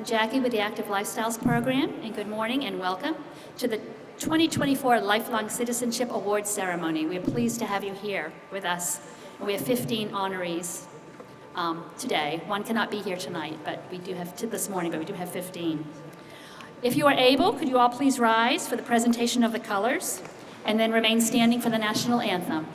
Jackie with the Active Lifestyles Program, and good morning and welcome to the 2024 Lifelong Citizenship Awards Ceremony. We're pleased to have you here with us. We have 15 honorees today. One cannot be here tonight, but we do have this morning, but we do have 15. If you are able, could you all please rise for the presentation of the colors and then remain standing for the national anthem.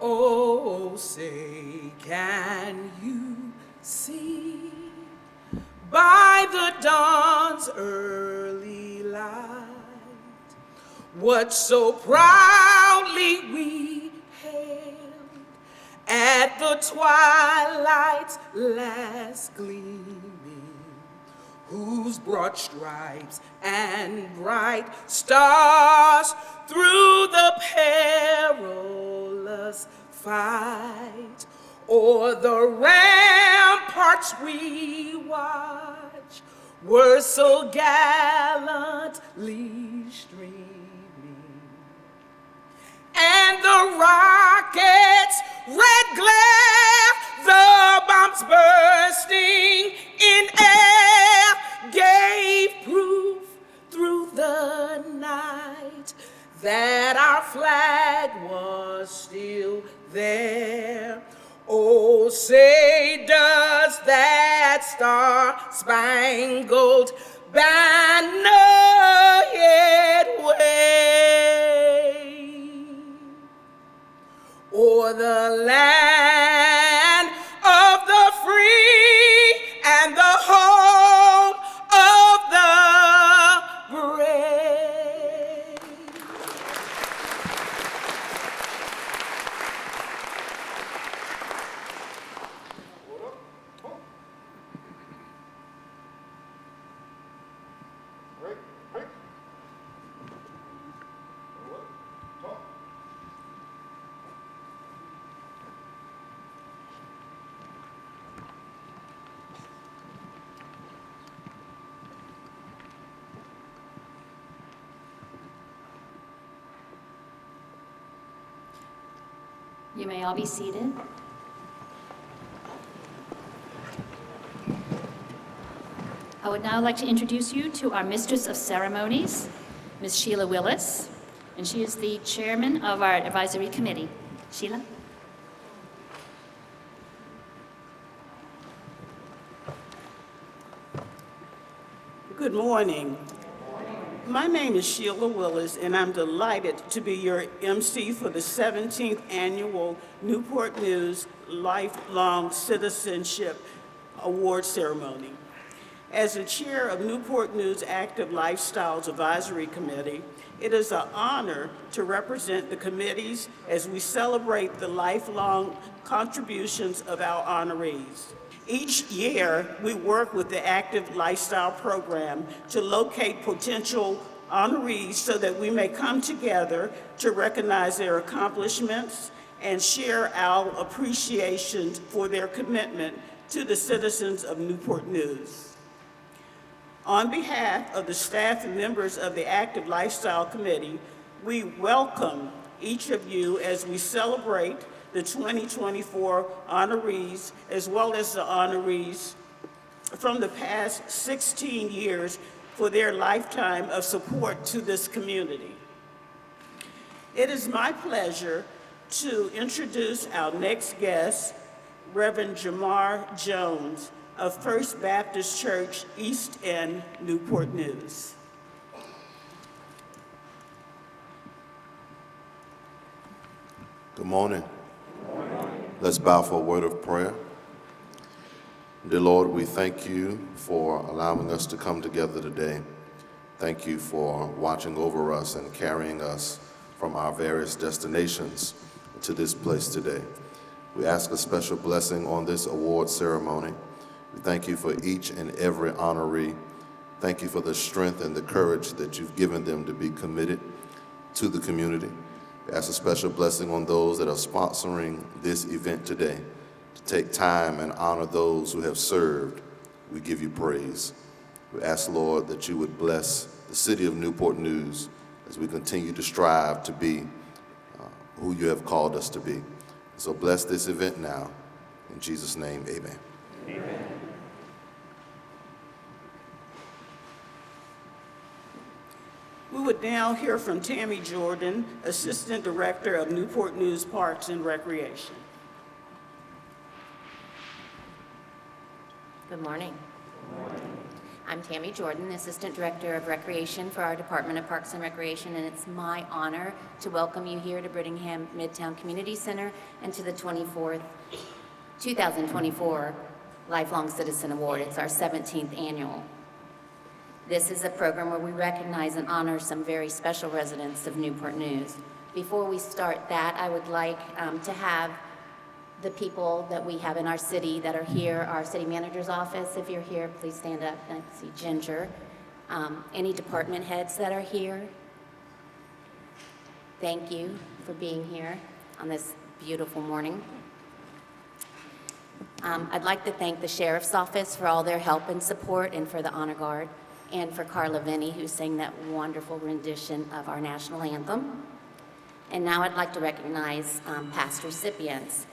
Oh, say, can you see by the dawn's early light what so proudly we hailed at the twilight's last gleaming, whose broad stripes and bright stars through the perilous fight o'er the ramparts we watch were so gallantly streaming, and the rockets' red glare, the bombs bursting in air, gave proof through the night that our flag was still there. Oh, say, does that star-spangled banner yet wave o'er the land of the free and the home of the brave? You may all be seated. I would now like to introduce you to our Mistress of Ceremonies, Ms. Sheila Willis, and she is the chairman of our advisory committee. Sheila? Good morning. My name is Sheila Willis, and I'm delighted to be your MC for the 17th Annual Newport News Lifelong Citizenship Awards Ceremony. As the chair of Newport News Active Lifestyles Advisory Committee, it is an honor to represent the committees as we celebrate the lifelong contributions of our honorees. Each year, we work with the Active Lifestyle Program to locate potential honorees so that we may come together to recognize their accomplishments and share our appreciation for their commitment to the citizens of Newport News. On behalf of the staff and members of the Active Lifestyle Committee, we welcome each of you as we celebrate the 2024 honorees, as well as the honorees from the past 16 years for their lifetime of support to this community. It is my pleasure to introduce our next guest, Reverend Jamar Jones of First Baptist Church, East End, Newport News. Good morning. Let's bow for a word of prayer. Dear Lord, we thank you for allowing us to come together today Thank you for watching over us and carrying us from our various destinations to this place today. We ask a special blessing on this award ceremony. We thank you for each and every honoree. Thank you for the strength and the courage that you've given them to be committed to the community. We ask a special blessing on those that are sponsoring this event today to take time and honor those who have served. We give you praise. We ask, Lord, that you would bless the city of Newport News as we continue to strive to be who you have called us to be. So bless this event now. In Jesus' name, amen. Amen. We would now hear from Tammy Jordan, Assistant Director of Newport News Parks and Recreation. Good morning. I'm Tammy Jordan, Assistant Director of Recreation for our Department of Parks and Recreation, and it's my honor to welcome you here to Brittingham Midtown Community Center and to the 2024 Lifelong Citizen Award. It's our 17th annual. This is a program where we recognize and honor some very special residents of Newport News. Before we start that, I would like to have the people that we have in our city that are here, our city manager's office. If you're here, please stand up. I see Ginger. Any department heads that are here, thank you for being here on this beautiful morning. I'd like to thank the Sheriff's Office for all their help and support, and for the Honor Guard, and for Carla Vinny, who sang that wonderful rendition of our national anthem. And now I'd like to recognize past recipients.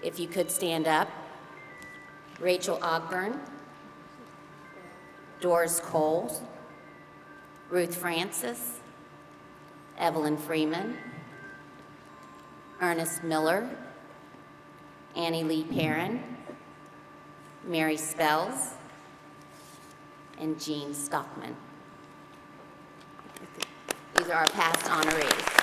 If you could stand up. Rachel Ogburn, Doris Coles, Ruth Francis, Evelyn Freeman, Ernest Miller, Annie Lee Perrin, Mary Spells, and Jean Stockman. These are our past honorees.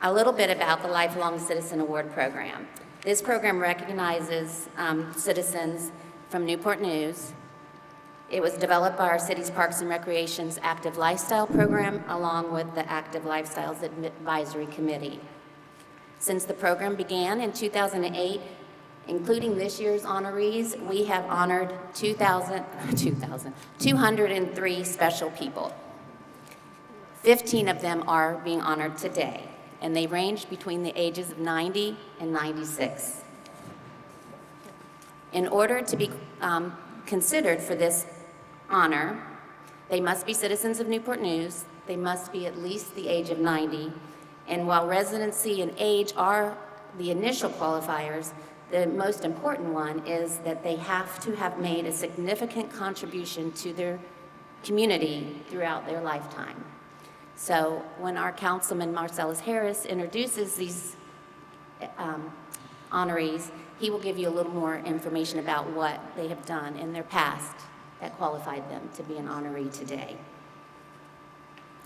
A little bit about the Lifelong Citizen Award Program. This program recognizes citizens from Newport News. It was developed by our city's Parks and Recreation's Active Lifestyle Program, along with the Active Lifestyles Advisory Committee. Since the program began in 2008, including this year's honorees, we have honored 203 special people. 15 of them are being honored today, and they range between the ages of 90 and 96. In order to be considered for this honor, they must be citizens of Newport News, they must be at least the age of 90, and while residency and age are the initial qualifiers, the most important one is that they have to have made a significant contribution to their community throughout their lifetime. So when our Councilman Marcellus Harris introduces these honorees, he will give you a little more information about what they have done in their past that qualified them to be an honoree today.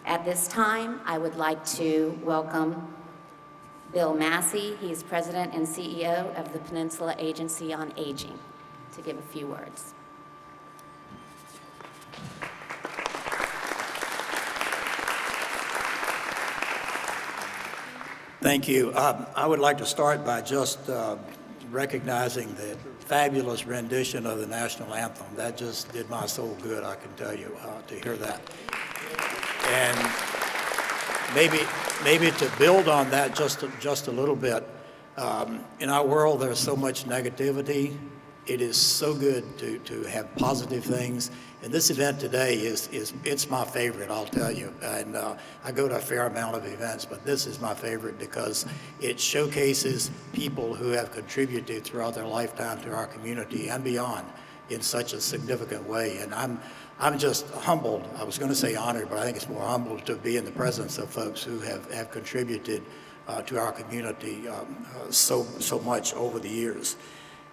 At this time, I would like to welcome Bill Massey. He is President and CEO of the Peninsula Agency on Aging, to give a few words. Thank you. I would like to start by just recognizing the fabulous rendition of the national anthem. That just did my soul good, I can tell you, to hear that. And maybe to build on that just a little bit, in our world there's so much negativity. It is so good to have positive things. And this event today it's my favorite, I'll tell you. And I go to a fair amount of events, but this is my favorite because it showcases people who have contributed throughout their lifetime to our community and beyond in such a significant way. And I'm just humbled. I was going to say honored, but I think it's more humbled to be in the presence of folks who have contributed to our community so much over the years.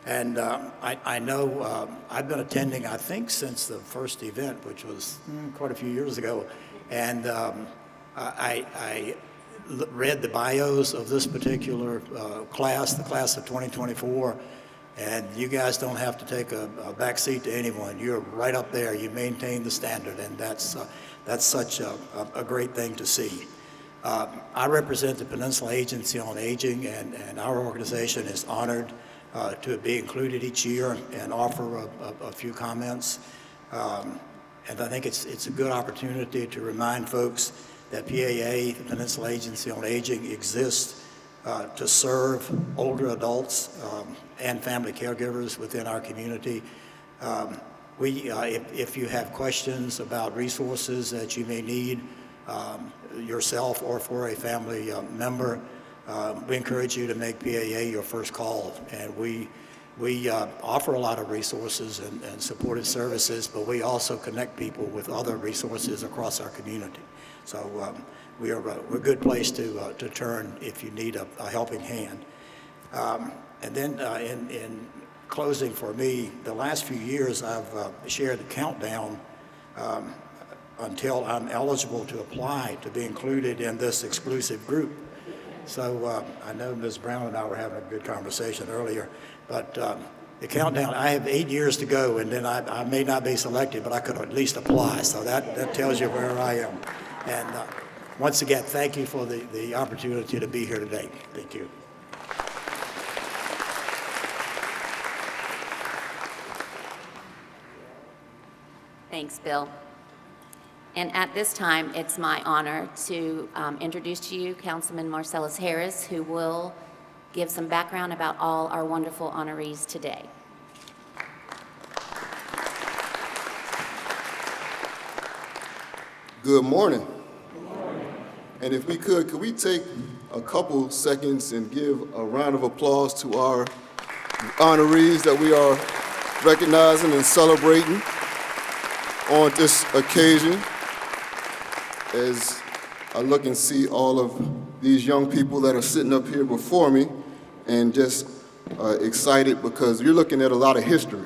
And I know I've been attending, I think, since the first event, which was quite a few years ago. And I read the bios of this particular class, the class of 2024. And you guys don't have to take a back seat to anyone. You're right up there. You maintain the standard, and that's such a great thing to see. I represent the Peninsula Agency on Aging, and our organization is honored to be included each year and offer a few comments. And I think it's a good opportunity to remind folks that PAA, the Peninsula Agency on Aging, exists to serve older adults and family caregivers within our community. If you have questions about resources that you may need yourself or for a family member, we encourage you to make PAA your first call. And we offer a lot of resources and supportive services, but we also connect people with other resources across our community. So we're a good place to turn if you need a helping hand. And then in closing for me, the last few years I've shared the countdown until I'm eligible to apply to be included in this exclusive group. So I know Ms. Brown and I were having a good conversation earlier, but the countdown, I have 8 years to go, and then I may not be selected, but I could at least apply. So that tells you where I am. And once again, thank you for the opportunity to be here today. Thank you. Thanks, Bill. And at this time, it's my honor to introduce to you Councilman Marcellus Harris, who will give some background about all our wonderful honorees today. Good morning. And if we could we take a couple seconds and give a round of applause to our honorees that we are recognizing and celebrating on this occasion. As I look and see all of these young people that are sitting up here before me, and just excited because you're looking at a lot of history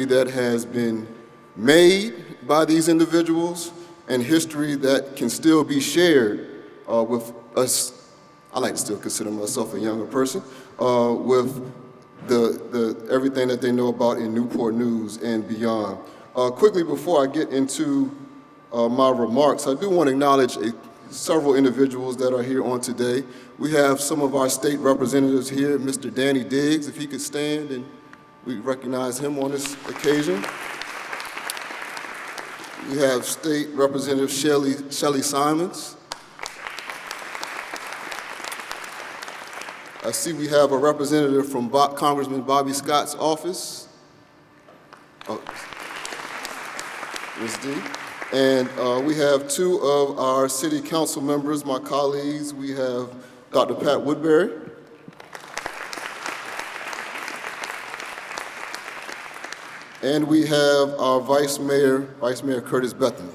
that has been made by these individuals, and history that can still be shared with us. I like to still consider myself a younger person, with the everything that they know about in Newport News and beyond. Quickly, before I get into my remarks, I do want to acknowledge several individuals that are here on today. We have some of our state representatives here, Mr. Danny Diggs, if he could stand, and we recognize him on this occasion. We have State Representative Shelley Simons. I see we have a representative from Congressman Bobby Scott's office. Oh, Ms. D. And we have two of our city council members, my colleagues. We have Dr. Pat Woodbury. And we have our Vice Mayor Curtis Bethany.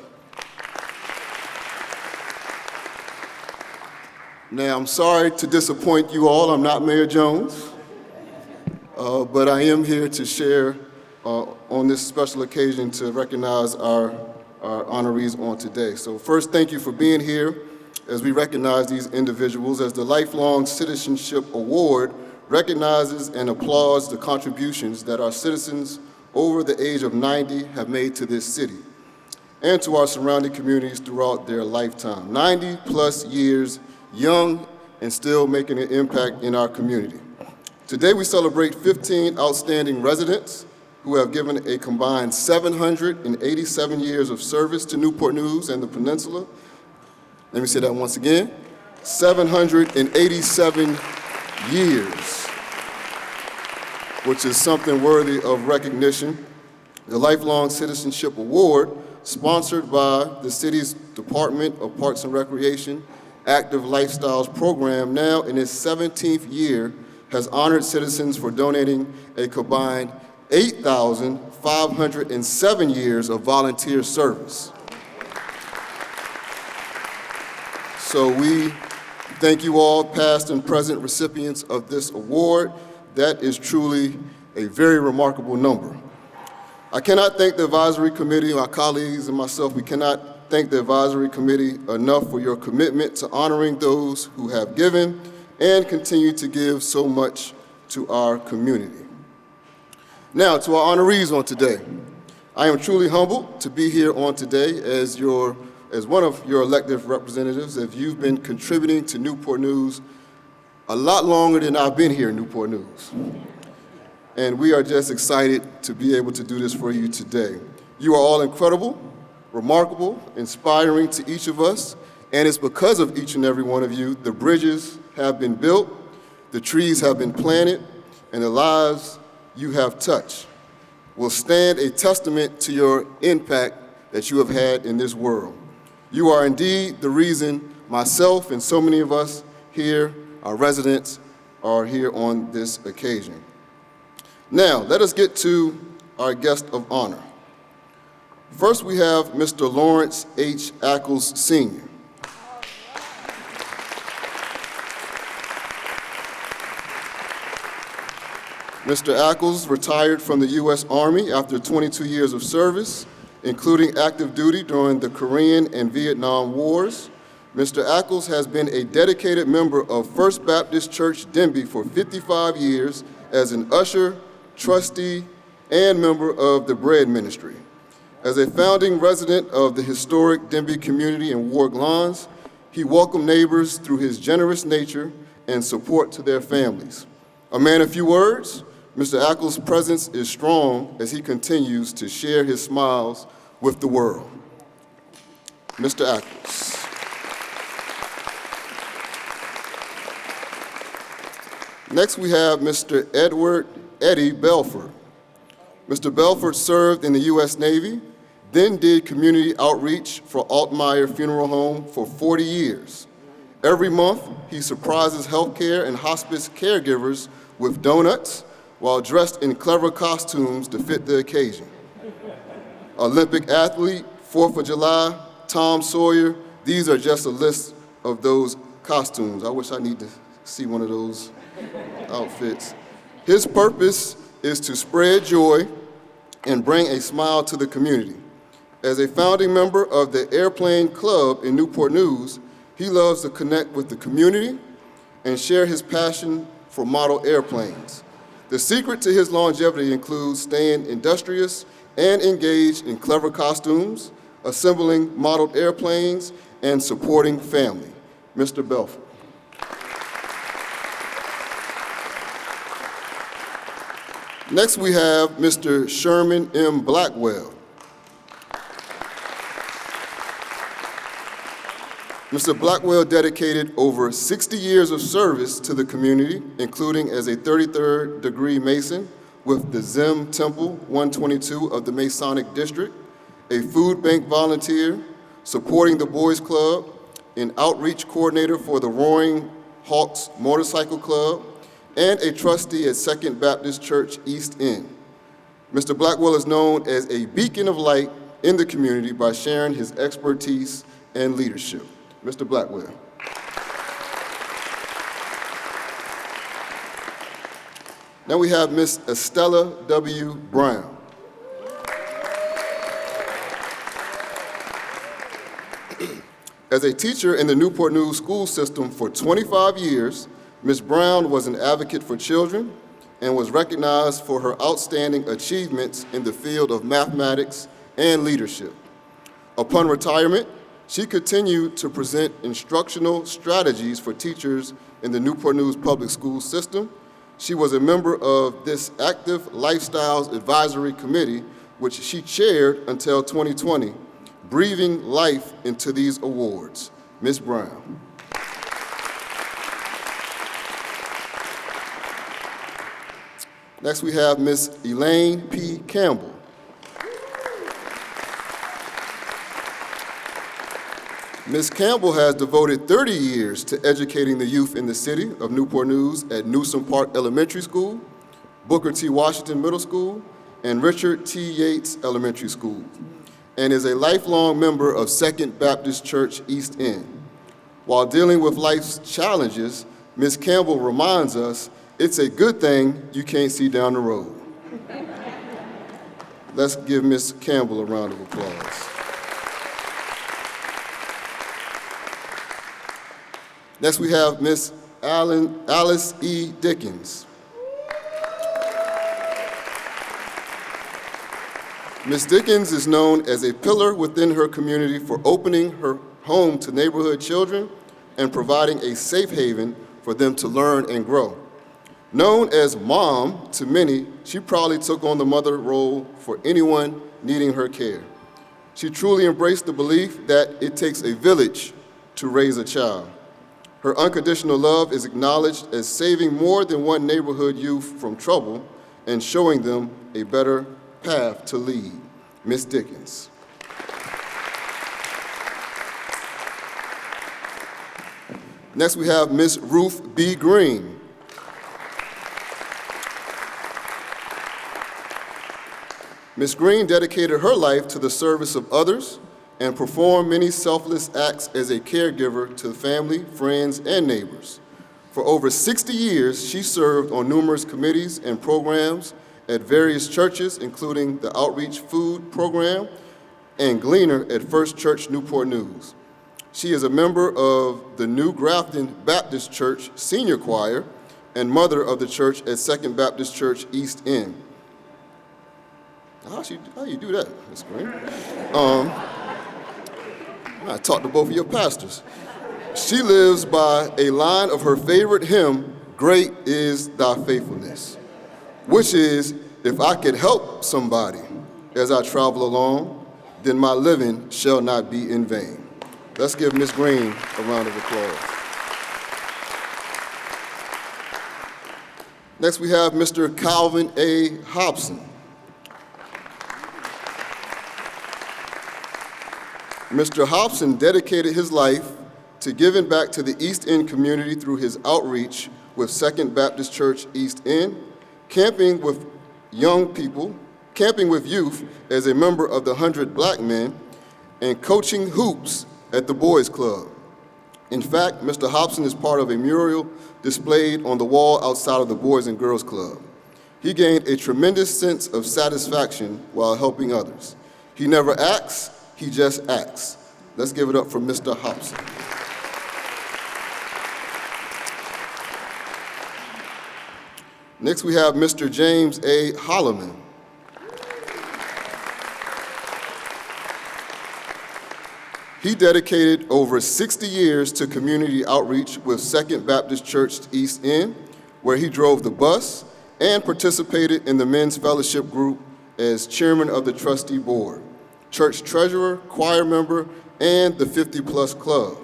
Now, I'm sorry to disappoint you all. I'm not Mayor Jones, but I am here to share on this special occasion to recognize our honorees on today. So first, thank you for being here as we recognize these individuals, as the Lifelong Citizenship Award recognizes and applauds the contributions that our citizens over the age of 90 have made to this city and to our surrounding communities throughout their lifetime. 90 plus years, young and still making an impact in our community. Today we celebrate 15 outstanding residents who have given a combined 787 years of service to Newport News and the Peninsula. Let me say that once again, 787 years, which is something worthy of recognition. The Lifelong Citizenship Award, sponsored by the city's Department of Parks and Recreation Active Lifestyles Program, now in its 17th year, has honored citizens for donating a combined 8,507 years of volunteer service. So we thank you all, past and present recipients of this award. That is truly a very remarkable number. I cannot thank the advisory committee, my colleagues and myself, we cannot thank the advisory committee enough for your commitment to honoring those who have given and continue to give so much to our community. Now, to our honorees on today. I am truly humbled to be here on today as one of your elected representatives, as you've been contributing to Newport News a lot longer than I've been here in Newport News. And we are just excited to be able to do this for you today. You are all incredible, remarkable, inspiring to each of us, and it's because of each and every one of you the bridges have been built, the trees have been planted, and the lives you have touched will stand a testament to your impact that you have had in this world. You are indeed the reason myself and so many of us here, our residents, are here on this occasion. Now, let us get to our guest of honor. First, we have Mr. Lawrence H. Ackles, Sr. Mr. Ackles retired from the U.S. Army after 22 years of service, including active duty during the Korean and Vietnam Wars. Mr. Ackles has been a dedicated member of First Baptist Church Denby for 55 years as an usher, trustee, and member of the Bread Ministry. As a founding resident of the historic Denby community in Warwick Lawns, he welcomed neighbors through his generous nature and support to their families. A man of few words, Mr. Ackles' presence is strong as he continues to share his smiles with the world. Mr. Ackles. Next, we have Mr. Edward Eddie Belford. Mr. Belford served in the U.S. Navy, then did community outreach for Altmeyer Funeral Home for 40 years. Every month, he surprises healthcare and hospice caregivers with donuts while dressed in clever costumes to fit the occasion. Olympic athlete, 4th of July, Tom Sawyer, these are just a list of those costumes. I wish I need to see one of those outfits. His purpose is to spread joy and bring a smile to the community. As a founding member of the Airplane Club in Newport News, he loves to connect with the community and share his passion for model airplanes. The secret to his longevity includes staying industrious and engaged in clever costumes, assembling modeled airplanes, and supporting family. Mr. Belford. Next, we have Mr. Sherman M. Blackwell. Mr. Blackwell dedicated over 60 years of service to the community, including as a 33rd degree Mason with the Zim Temple 122 of the Masonic District, a food bank volunteer, supporting the Boys Club, an outreach coordinator for the Roaring Hawks Motorcycle Club, and a trustee at Second Baptist Church East End. Mr. Blackwell is known as a beacon of light in the community by sharing his expertise and leadership. Mr. Blackwell. Now we have Miss Estella W. Brown. As a teacher in the Newport News school system for 25 years, Ms. Brown was an advocate for children and was recognized for her outstanding achievements in the field of mathematics and leadership. Upon retirement, she continued to present instructional strategies for teachers in the Newport News public school system. She was a member of this Active Lifestyles Advisory Committee, which she chaired until 2020, breathing life into these awards. Ms. Brown. Next, we have Ms. Elaine P. Campbell. Ms. Campbell has devoted 30 years to educating the youth in the city of Newport News at Newsom Park Elementary School, Booker T. Washington Middle School, and Richard T. Yates Elementary School, and is a lifelong member of Second Baptist Church East End. While dealing with life's challenges, Ms. Campbell reminds us it's a good thing you can't see down the road. Let's give Ms. Campbell a round of applause. Next, we have Ms. Alice E. Dickens. Ms. Dickens is known as a pillar within her community for opening her home to neighborhood children and providing a safe haven for them to learn and grow. Known as Mom to many, she proudly took on the mother role for anyone needing her care. She truly embraced the belief that it takes a village to raise a child. Her unconditional love is acknowledged as saving more than one neighborhood youth from trouble and showing them a better path to lead. Ms. Dickens. Next, we have Ms. Ruth B. Green. Ms. Green dedicated her life to the service of others and performed many selfless acts as a caregiver to family, friends, and neighbors. For over 60 years, she served on numerous committees and programs at various churches, including the Outreach Food Program and Gleaner at First Church Newport News. She is a member of the New Grafton Baptist Church Senior Choir and mother of the church at Second Baptist Church East End. How you do that, Ms. Green? I talked to both of your pastors. She lives by a line of her favorite hymn, "Great is Thy Faithfulness," which is, if I could help somebody as I travel along, then my living shall not be in vain. Let's give Ms. Green a round of applause. Next, we have Mr. Calvin A. Hobson. Mr. Hobson dedicated his life to giving back to the East End community through his outreach with Second Baptist Church East End, camping with youth as a member of the 100 Black Men, and coaching hoops at the Boys Club. In fact, Mr. Hobson is part of a mural displayed on the wall outside of the Boys and Girls Club. He gained a tremendous sense of satisfaction while helping others. He never acts, he just acts. Let's give it up for Mr. Hobson. Next, we have Mr. James A. Holloman. He dedicated over 60 years to community outreach with Second Baptist Church East End, where he drove the bus and participated in the Men's Fellowship Group as chairman of the trustee board, church treasurer, choir member, and the 50-plus club.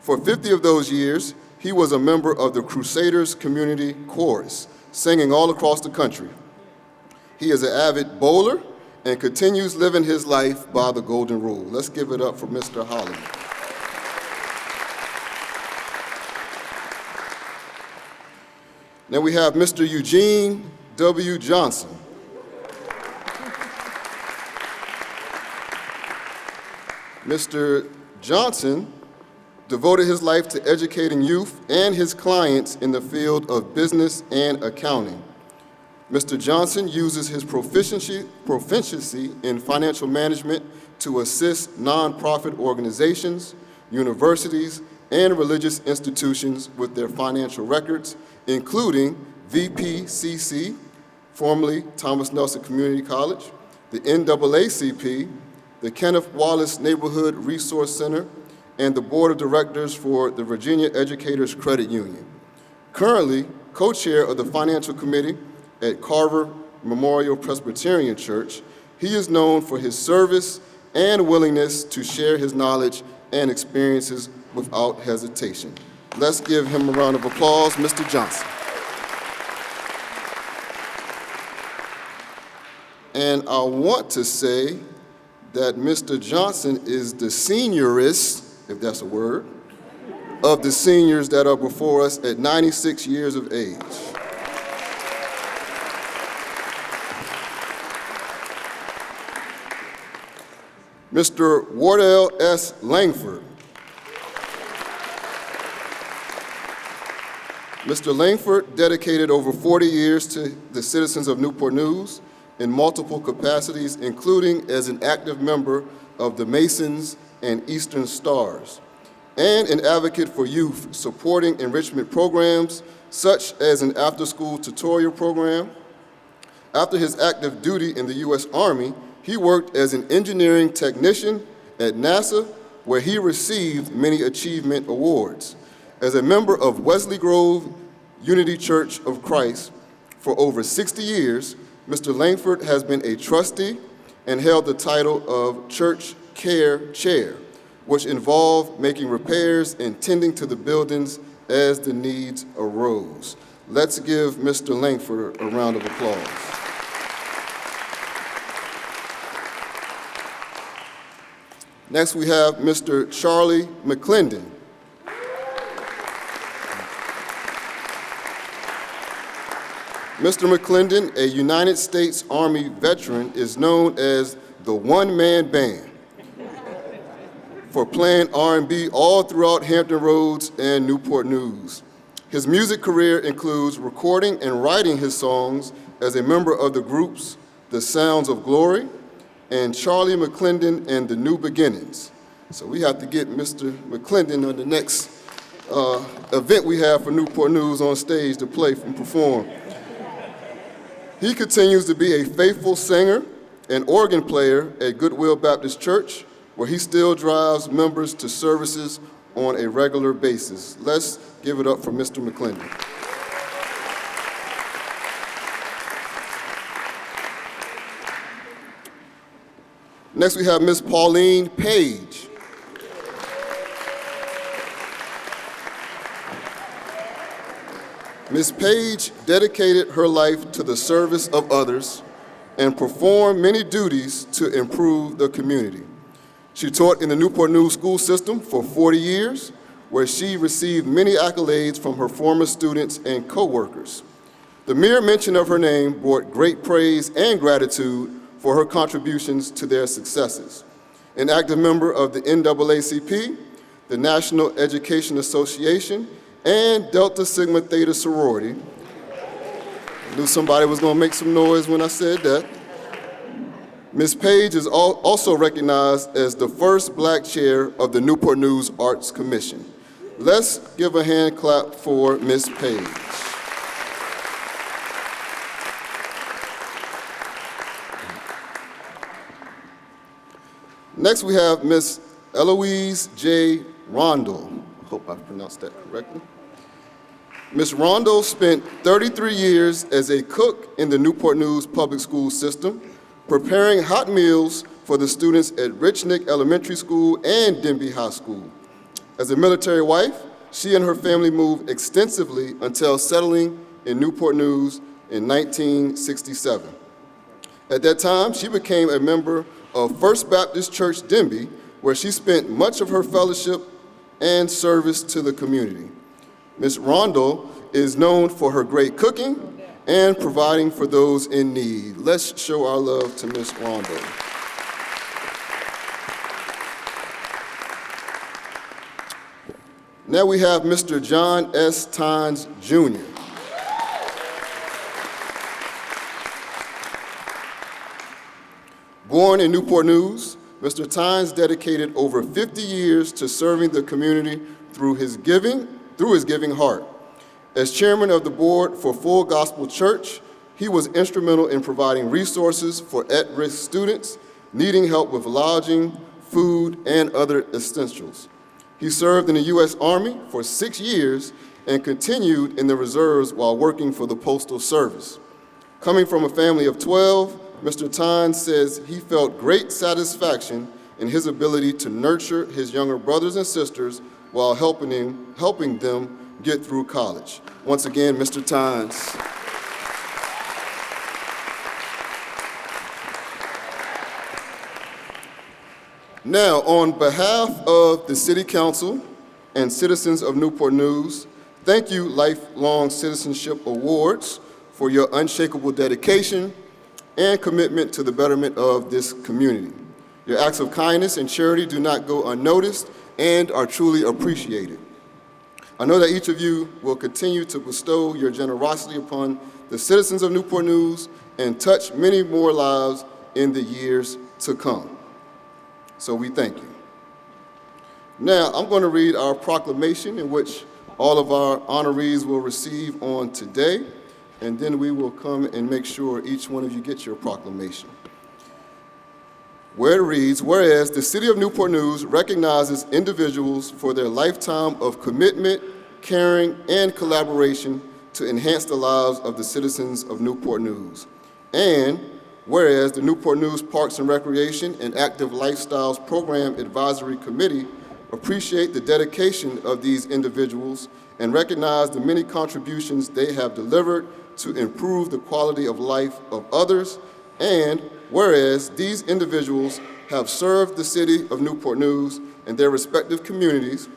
For 50 of those years, he was a member of the Crusaders Community Chorus, singing all across the country. He is an avid bowler and continues living his life by the golden rule. Let's give it up for Mr. Holland. Now we have Mr. Eugene W. Johnson. Mr. Johnson devoted his life to educating youth and his clients in the field of business and accounting. Mr. Johnson uses his proficiency in financial management to assist nonprofit organizations, universities, and religious institutions with their financial records, including VPCC, formerly Thomas Nelson Community College, the NAACP, the Kenneth Wallace Neighborhood Resource Center, and the Board of Directors for the Virginia Educators Credit Union. Currently, co-chair of the Financial Committee at Carver Memorial Presbyterian Church, he is known for his service and willingness to share his knowledge and experiences without hesitation. Let's give him a round of applause, Mr. Johnson. And I want to say that Mr. Johnson is the seniorist, if that's a word, of the seniors that are before us at 96 years of age. Mr. Wardell S. Langford. Mr. Langford dedicated over 40 years to the citizens of Newport News in multiple capacities, including as an active member of the Masons and Eastern Stars, and an advocate for youth, supporting enrichment programs such as an after-school tutorial program. After his active duty in the U.S. Army, He worked as an engineering technician at NASA, where he received many achievement awards. As a member of Wesley Grove Unity Church of Christ for over 60 years, Mr. Langford has been a trustee and held the title of Church Care Chair, which involved making repairs and tending to the buildings as the needs arose. Let's give Mr. Langford a round of applause. Next, we have Mr. Charlie McClendon. Mr. McClendon, a United States Army veteran, is known as the one-man band for playing R&B all throughout Hampton Roads and Newport News. His music career includes recording and writing his songs as a member of the groups The Sounds of Glory and Charlie McClendon and the New Beginnings. So we have to get Mr. McClendon on the next event we have for Newport News on stage to play and perform. He continues to be a faithful singer and organ player at Goodwill Baptist Church, where he still drives members to services on a regular basis. Let's give it up for Mr. McClendon. Next, we have Ms. Pauline Page. Ms. Page dedicated her life to the service of others and performed many duties to improve the community. She taught in the Newport News school system for 40 years, where she received many accolades from her former students and co-workers. The mere mention of her name brought great praise and gratitude for her contributions to their successes. An active member of the NAACP, the National Education Association, and Delta Sigma Theta sorority. I knew somebody was going to make some noise when I said that. Ms. Page is also recognized as the first Black chair of the Newport News Arts Commission. Let's give a hand clap for Ms. Page. Next, we have Ms. Eloise J. Rondell. I hope I pronounced that correctly. Ms. Rondell spent 33 years as a cook in the Newport News public school system, preparing hot meals for the students at Richnick Elementary School and Denby High School. As a military wife, she and her family moved extensively until settling in Newport News in 1967. At that time, she became a member of First Baptist Church Denby, where she spent much of her fellowship and service to the community. Ms. Rondell is known for her great cooking and providing for those in need. Let's show our love to Ms. Rondell. Now we have Mr. John S. Tynes, Jr. Born in Newport News, Mr. Tynes dedicated over 50 years to serving the community through his giving heart. As chairman of the board for Full Gospel Church, he was instrumental in providing resources for at-risk students needing help with lodging, food, and other essentials. He served in the U.S. Army for 6 years and continued in the reserves while working for the Postal Service. Coming from a family of 12, Mr. Tynes says he felt great satisfaction in his ability to nurture his younger brothers and sisters while helping them get through college. Once again, Mr. Tynes. Now, on behalf of the City Council and citizens of Newport News, thank you, Lifelong Citizenship Awards, for your unshakable dedication and commitment to the betterment of this community. Your acts of kindness and charity do not go unnoticed and are truly appreciated. I know that each of you will continue to bestow your generosity upon the citizens of Newport News and touch many more lives in the years to come. So we thank you. Now, I'm going to read our proclamation in which all of our honorees will receive on today, and then we will come and make sure each one of you gets your proclamation. where it reads, whereas the City of Newport News recognizes individuals for their lifetime of commitment, caring, and collaboration to enhance the lives of the citizens of Newport News. And whereas the Newport News Parks and Recreation and Active Lifestyles Program Advisory Committee appreciate the dedication of these individuals and recognize the many contributions they have delivered to improve the quality of life of others. And whereas these individuals have served the City of Newport News and their respective communities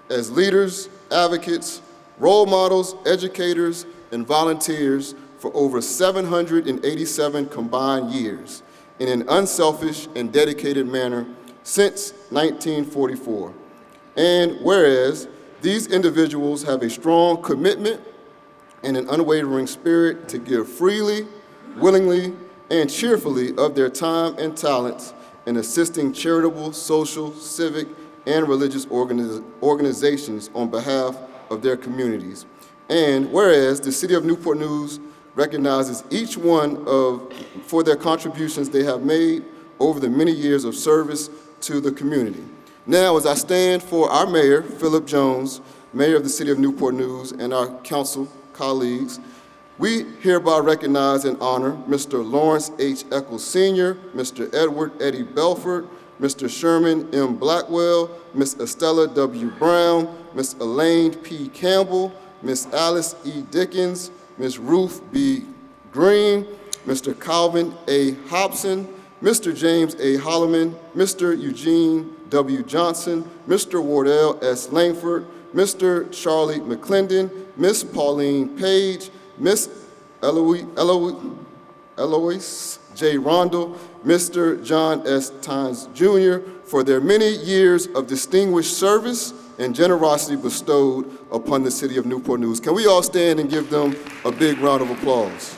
as leaders, advocates, role models, educators, and volunteers for over 787 combined years in an unselfish and dedicated manner since 1944. And whereas these individuals have a strong commitment and an unwavering spirit to give freely, willingly, and cheerfully of their time and talents in assisting charitable, social, civic, and religious organizations on behalf of their communities. And whereas the City of Newport News recognizes each one for their contributions they have made over the many years of service to the community. Now, as I stand for our Mayor, Philip Jones, Mayor of the City of Newport News, and our council colleagues, we hereby recognize and honor Mr. Lawrence H. Eccles Sr., Mr. Edward Eddie Belford, Mr. Sherman M. Blackwell, Ms. Estella W. Brown, Ms. Elaine P. Campbell, Ms. Alice E. Dickens, Ms. Ruth B. Green, Mr. Calvin A. Hobson, Mr. James A. Holloman, Mr. Eugene W. Johnson, Mr. Wardell S. Langford, Mr. Charlie McClendon, Ms. Pauline Page, Ms. Eloise J. Rondell, Mr. John S. Tynes Jr. for their many years of distinguished service and generosity bestowed upon the City of Newport News. Can we all stand and give them a big round of applause?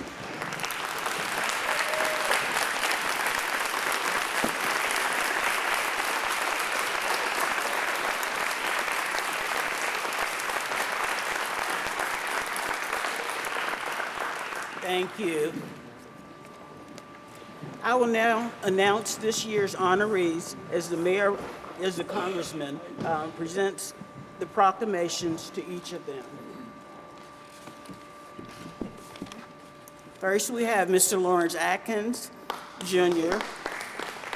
Thank you. I will now announce this year's honorees as the congressman presents the proclamations to each of them. First, we have Mr. Lawrence Atkins, Jr.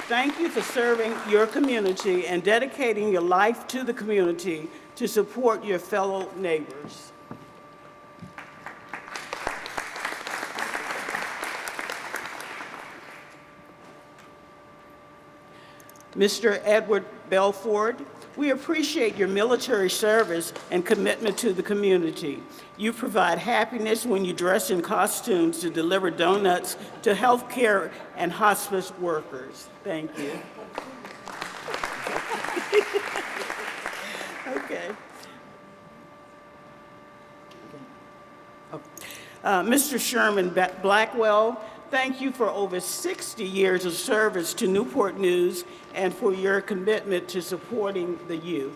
Thank you for serving your community and dedicating your life to the community to support your fellow neighbors. Mr. Edward Belford, we appreciate your military service and commitment to the community. You provide happiness when you dress in costumes to deliver donuts to healthcare and hospice workers. Thank you. Okay. Mr. Sherman Blackwell, thank you for over 60 years of service to Newport News and for your commitment to supporting the youth.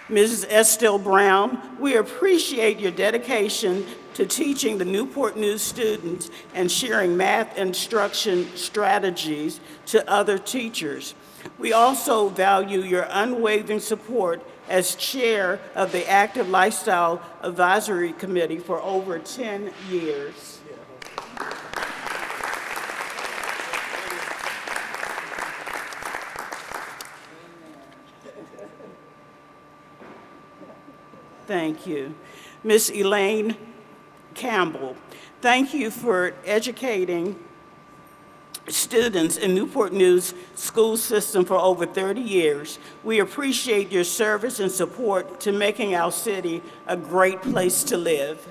Mrs. Estelle Brown, we appreciate your dedication to teaching the Newport News students and sharing math instruction strategies to other teachers. We also value your unwavering support as chair of the Active Lifestyle Advisory Committee for over 10 years. Thank you. Ms. Elaine Campbell, thank you for educating students in Newport News school system for over 30 years. We appreciate your service and support to making our city a great place to live.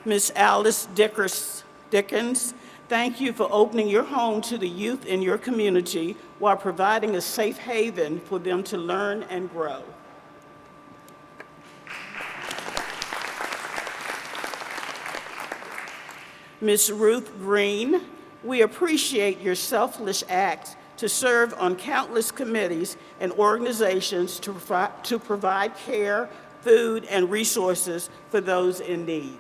Ms. Alice Dickens, thank you for opening your home to the youth in your community while providing a safe haven for them to learn and grow. Ms. Ruth Green, we appreciate your selfless act to serve on countless committees and organizations to provide care, food, and resources for those in need.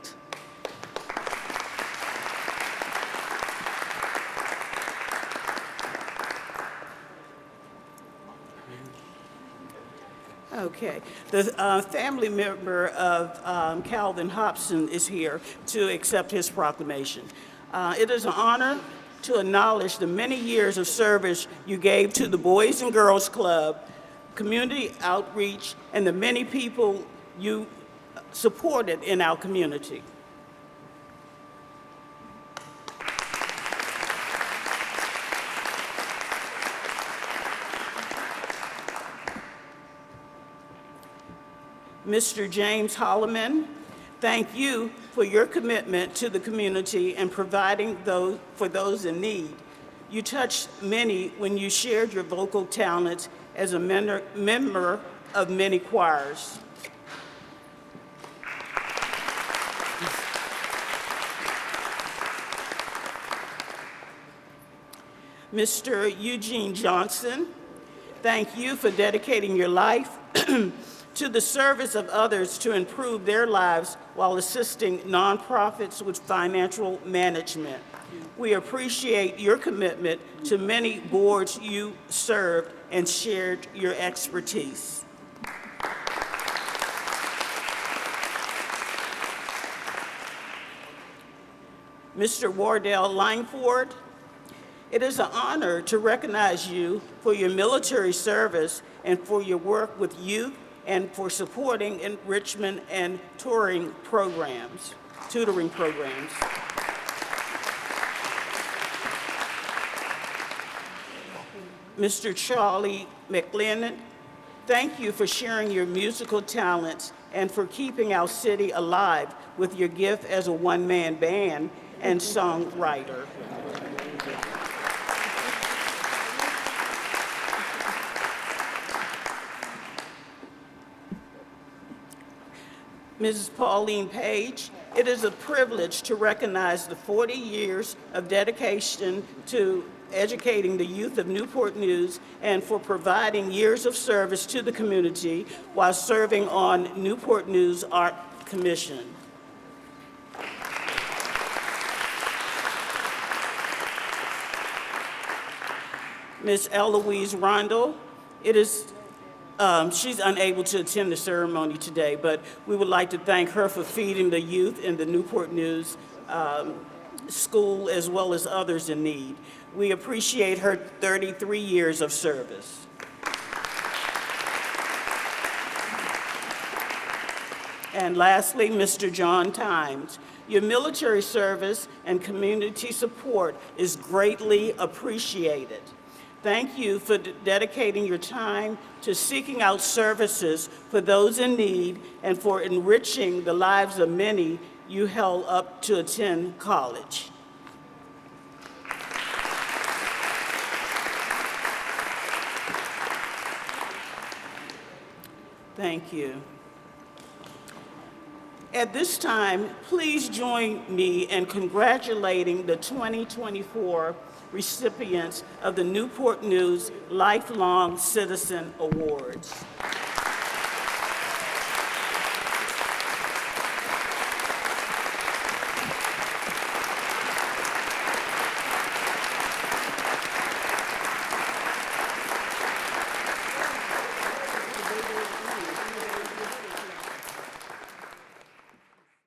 Okay, the family member of Calvin Hobson is here to accept his proclamation. It is an honor to acknowledge the many years of service you gave to the Boys and Girls Club, community outreach, and the many people you supported in our community. Mr. James Holloman, thank you for your commitment to the community and providing for those in need. You touched many when you shared your vocal talents as a member of many choirs. Mr. Eugene Johnson, thank you for dedicating your life to the service of others to improve their lives while assisting nonprofits with financial management. We appreciate your commitment to many boards you served and shared your expertise. Mr. Wardell Langford, it is an honor to recognize you for your military service and for your work with youth and for supporting enrichment and tutoring programs. Mr. Charlie McLennan, thank you for sharing your musical talents and for keeping our city alive with your gift as a one-man band and songwriter. Mrs. Pauline Page, it is a privilege to recognize the 40 years of dedication to educating the youth of Newport News and for providing years of service to the community while serving on Newport News Art Commission. Ms. Eloise Rondell, she's unable to attend the ceremony today, but we would like to thank her for feeding the youth in the Newport News school as well as others in need. We appreciate her 33 years of service. And lastly, Mr. John Times, your military service and community support is greatly appreciated. Thank you for dedicating your time to seeking out services for those in need and for enriching the lives of many you held up to attend college. Thank you. At this time, please join me in congratulating the 2024 recipients of the Newport News Lifelong Citizen Awards.